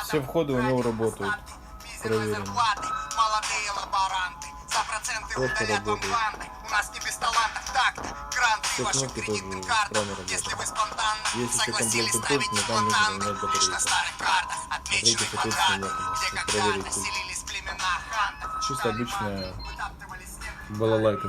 Все входы у него работают. Проверено. Просто работает. Все кнопки тоже исправно работают. Есть еще комплект устройств, но там нужно менять батарейку. Батарейки, соответственно, нет. Проверить тут. Чисто обычная балалайка.